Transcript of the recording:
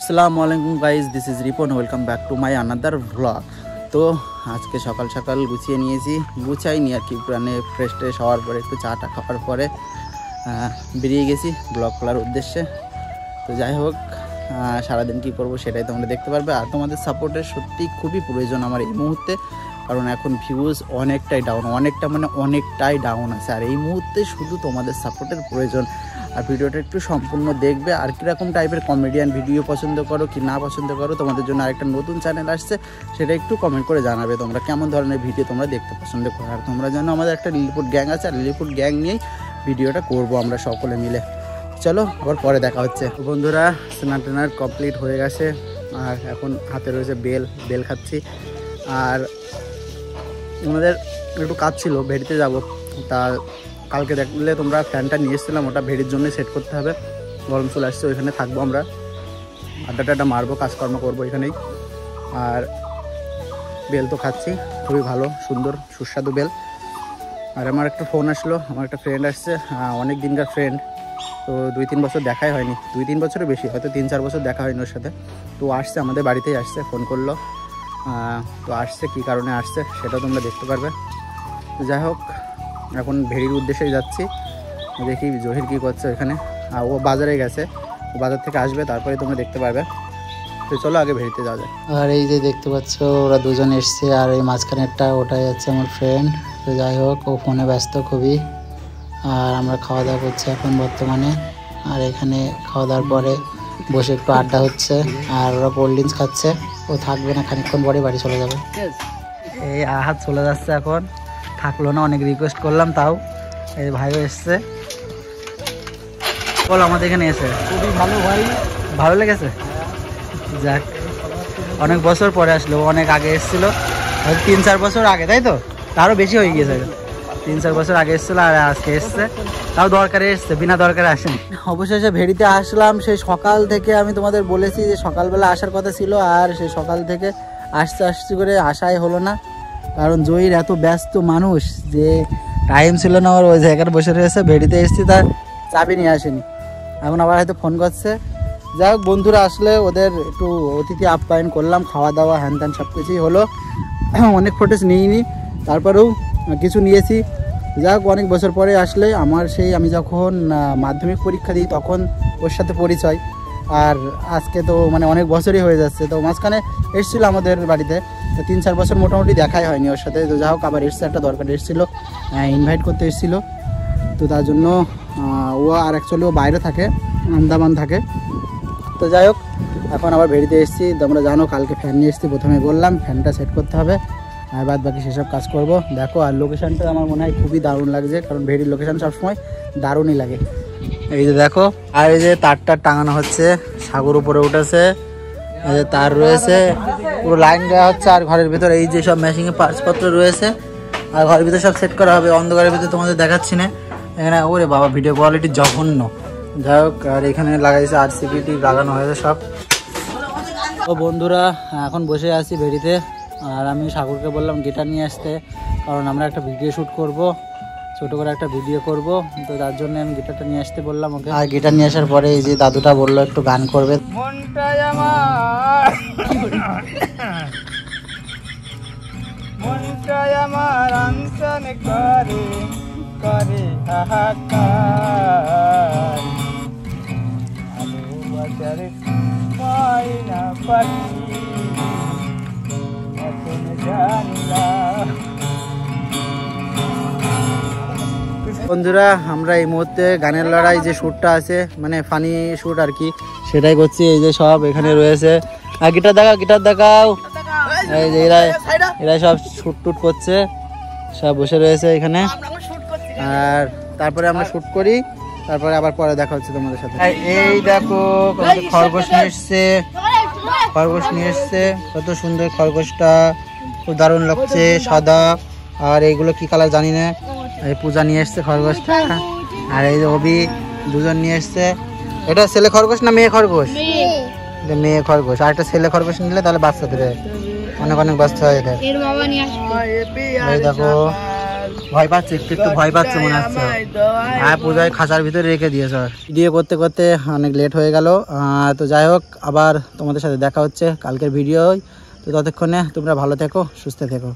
আসসালামু আলাইকুম guys, this is Ripon, welcome back to my another vlog. তো আজকে সকাল সকাল গুছিয়ে নিয়েছি, গুছাইনি আর কি, মানে ফ্রেশ ট্রেশ হওয়ার পরে একটু চাটা খাওয়ার পরে বেরিয়ে গেছি ব্লগ খোলার উদ্দেশ্যে। তো যাই হোক, সারাদিন কী করবো সেটাই তোমরা দেখতে পারবে। আর তোমাদের সাপোর্টের সত্যি খুবই প্রয়োজন আমার এই মুহূর্তে, কারণ এখন ভিউজ অনেকটাই ডাউন, অনেকটাই ডাউন আছে। আর এই মুহূর্তে শুধু তোমাদের সাপোর্টের প্রয়োজন। আর ভিডিওটা একটু সম্পূর্ণ দেখবে। আর কীরকম টাইপের কমেডিয়ান ভিডিও পছন্দ করো কি না পছন্দ করো, তোমাদের জন্য আরেকটা নতুন চ্যানেল আসছে, সেটা একটু কমেন্ট করে জানাবে তোমরা কেমন ধরনের ভিডিও তোমরা দেখতে পছন্দ করো। আর তোমরা জানো আমাদের একটা লিলিপুট গ্যাং আছে, আর লিলিপুট গ্যাং নিয়েই ভিডিওটা করবো আমরা সকলে মিলে। চলো আবার পরে দেখা হচ্ছে। বন্ধুরা, স্নান টানার কমপ্লিট হয়ে গেছে, আর এখন হাতে রয়েছে বেল খাচ্ছি। আর আমাদের একটু কাজ ছিল, ভেড়িতে যাব। তা কালকে দেখলে তোমরা ফ্যানটা নিয়ে এসেছিলাম, ওটা ভেড়ির জন্য সেট করতে হবে। গরম চলে আসছে, ওইখানে থাকবো আমরা, আড্ডাটা মারবো, কাজকর্ম করবো এখানেই। আর বেল তো খাচ্ছি, খুবই ভালো সুন্দর সুস্বাদু বেল। আর আমার একটা ফোন আসলো, আমার একটা ফ্রেন্ড আসছে, অনেক দিনকার ফ্রেন্ড। তো 2-3 বছর দেখাই হয়নি, 2-3 বছরের বেশি, হয়তো 3-4 বছর দেখা হয়নি ওর সাথে। তো আসছে, আমাদের বাড়িতেই আসছে, ফোন করলো। তো আসছে, কী কারণে আসছে সেটা তোমরা দেখতে পারবে। তো যাই হোক, এখন ভেড়ির উদ্দেশ্যেই যাচ্ছি, দেখি জহির কী করছে ওইখানে। ও বাজারে গেছে, ও বাজার থেকে আসবে, তারপরে তোমরা দেখতে পারবে। তো চলো আগে ভেড়িতে যাওয়া যায়। আর এই যে দেখতে পাচ্ছ, ওরা দুজন এসছে, আর এই মাঝখানেরটা ওটাই যাচ্ছে আমার ফ্রেন্ড। তো যাই হোক, ও ফোনে ব্যস্ত খুবই। আর আমরা খাওয়া দাওয়া করছি এখন বর্তমানে। আর এখানে খাওয়া দাওয়ার পরে বসে একটু আড্ডা হচ্ছে, আর ওরা কোল্ড ড্রিঙ্কস খাচ্ছে। ও থাকবে না, খানিকক্ষণ পরে বাড়ি চলে যাবে। এই আহাত চলে যাচ্ছে এখন, থাকলো না, অনেক রিকোয়েস্ট করলাম তাও। এই ভাইও এসছে, বল আমাদের এখানে এসে খুবই ভালো ভাই, ভালো লেগেছে। যাক, অনেক বছর পরে আসলো, অনেক আগে এসেছিলো, 3-4 বছর আগে, তাই তো? তারও বেশি হয়ে গিয়েছে, 3-4 বছর আগে এসেছিলো, আর আজকে এসছে। তাও দরকারে এসছে, বিনা দরকারে আসেনি। অবশেষে ভেড়িতে আসলাম। সেই সকাল থেকে আমি তোমাদের বলেছি যে সকালবেলা আসার কথা ছিল, আর সেই সকাল থেকে আসতে করে আসাই হলো না, কারণ জয়ীর এত ব্যস্ত মানুষ যে টাইম ছিল না, ওর ওই জায়গায় বসে রয়েছে। ভেড়িতে এসেছি, তার চাবি নিয়ে আসেনি, এখন আবার হয়তো ফোন করছে। যাই হোক, বন্ধুরা আসলে ওদের একটু অতিথি আপ্যায়ন করলাম, খাওয়া দাওয়া হ্যান ত্যান সব কিছুই হলো। অনেক ফুটেজ নিইনি, তারপরেও কিছু নিয়েছি। যাই হোক, অনেক বছর পরে আসলে আমার সেই, আমি যখন মাধ্যমিক পরীক্ষা দিই তখন ওর সাথে পরিচয়। আর আজকে তো মানে অনেক বছরই হয়ে যাচ্ছে। তো মাঝখানে এসেছিলো আমাদের বাড়িতে, তো 3-4 বছর মোটামুটি দেখাই হয়নি ওর সাথে। তো যাই হোক, আবার এসছে, একটা দরকার এসেছিলো, ইনভাইট করতে এসেছিলো। তো তার জন্য ও, আর অ্যাকচুয়ালি ও বাইরে থাকে, আন্দামান থাকে। তো যাই হোক, এখন আবার ভেড়িতে এসেছি। তোমরা জানো কালকে ফ্যান নিয়ে এসেছি, প্রথমে বললাম ফ্যানটা সেট করতে হবে, আর বাদ বাকি সেসব কাজ করব। দেখো, আর লোকেশানটা আমার মনে হয় খুবই দারুণ লাগছে, কারণ ভেড়ির লোকেশান সবসময় দারুণই লাগে। এই যে দেখো, আর এই যে তারটা টাঙানো হচ্ছে, সাগর উপরে উঠেছে, এই যে তার রয়েছে, পুরো লাইন দেওয়া হচ্ছে। আর ঘরের ভিতরে এই যে সব মেশিনে পার্টসপত্র রয়েছে, আর ঘরের ভিতরে সব সেট করা হবে। অন্ধকারের ভিতরে তোমাদের দেখাচ্ছি না, এখানে ওরে বাবা ভিডিও কোয়ালিটি জঘন্য। যাই হোক, আর এখানে লাগাইছে RCPT লাগানো হয়েছে সব। তো বন্ধুরা, এখন বসে আছি ভেড়িতে, আর আমি সাগরকে বললাম গিটার নিয়ে আসতে, কারণ আমরা একটা ভিডিও শ্যুট করব, ছোটো করে একটা ভিডিও করব। তো তার জন্য আমি গিটারটা নিয়ে আসতে বললাম ওকে। আর গিটার নিয়ে আসার পরে এই যে দাদুটা বললো একটু গান করবে। মনটাই আমার আনসান করে করে হাহাকার, ভালোবাসার মাইনা পাখি এখন জানলাম। বন্ধুরা, আমরা এই মুহূর্তে গানের লড়াই যে শ্যুটটা আছে, মানে ফানি শ্যুট আর কি, সেটাই করছি। এই যে সব এখানে রয়েছে, আর গিটার দেখাও, এই যে এরা সব শ্যুট টুট করছে, সব বসে রয়েছে এখানে। আর তারপরে আমরা শ্যুট করি, তারপরে আবার পরে দেখা হচ্ছে তোমাদের সাথে। এই দেখো, খরগোশ নিয়ে এসছে, কত সুন্দর খরগোশটা, খুব দারুণ লাগছে, সাদা। আর এইগুলো কি কালার জানি না। এই পূজা নিয়ে এসছে খরগোশটা, আর এই যে অভি, দুজন নিয়ে এসছে। এটা ছেলে খরগোশ না মেয়ে খরগোশ? মেয়ে খরগোশ। আর একটা ছেলে খরগোশ নিলে তাহলে বাচ্চা দেবে, অনেক বাচ্চা হয় এদের। এই দেখো, ভয় পাচ্ছে, একটু একটু ভয় পাচ্ছে মনে হচ্ছে। হ্যাঁ, পূজায় খাঁচার ভিতরে রেখে দিয়েছে। ভিডিও করতে করতে অনেক লেট হয়ে গেল। তো যাই হোক, আবার তোমাদের সাথে দেখা হচ্ছে কালকের ভিডিও। তো ততক্ষণে তোমরা ভালো থেকো, সুস্থ থেকো।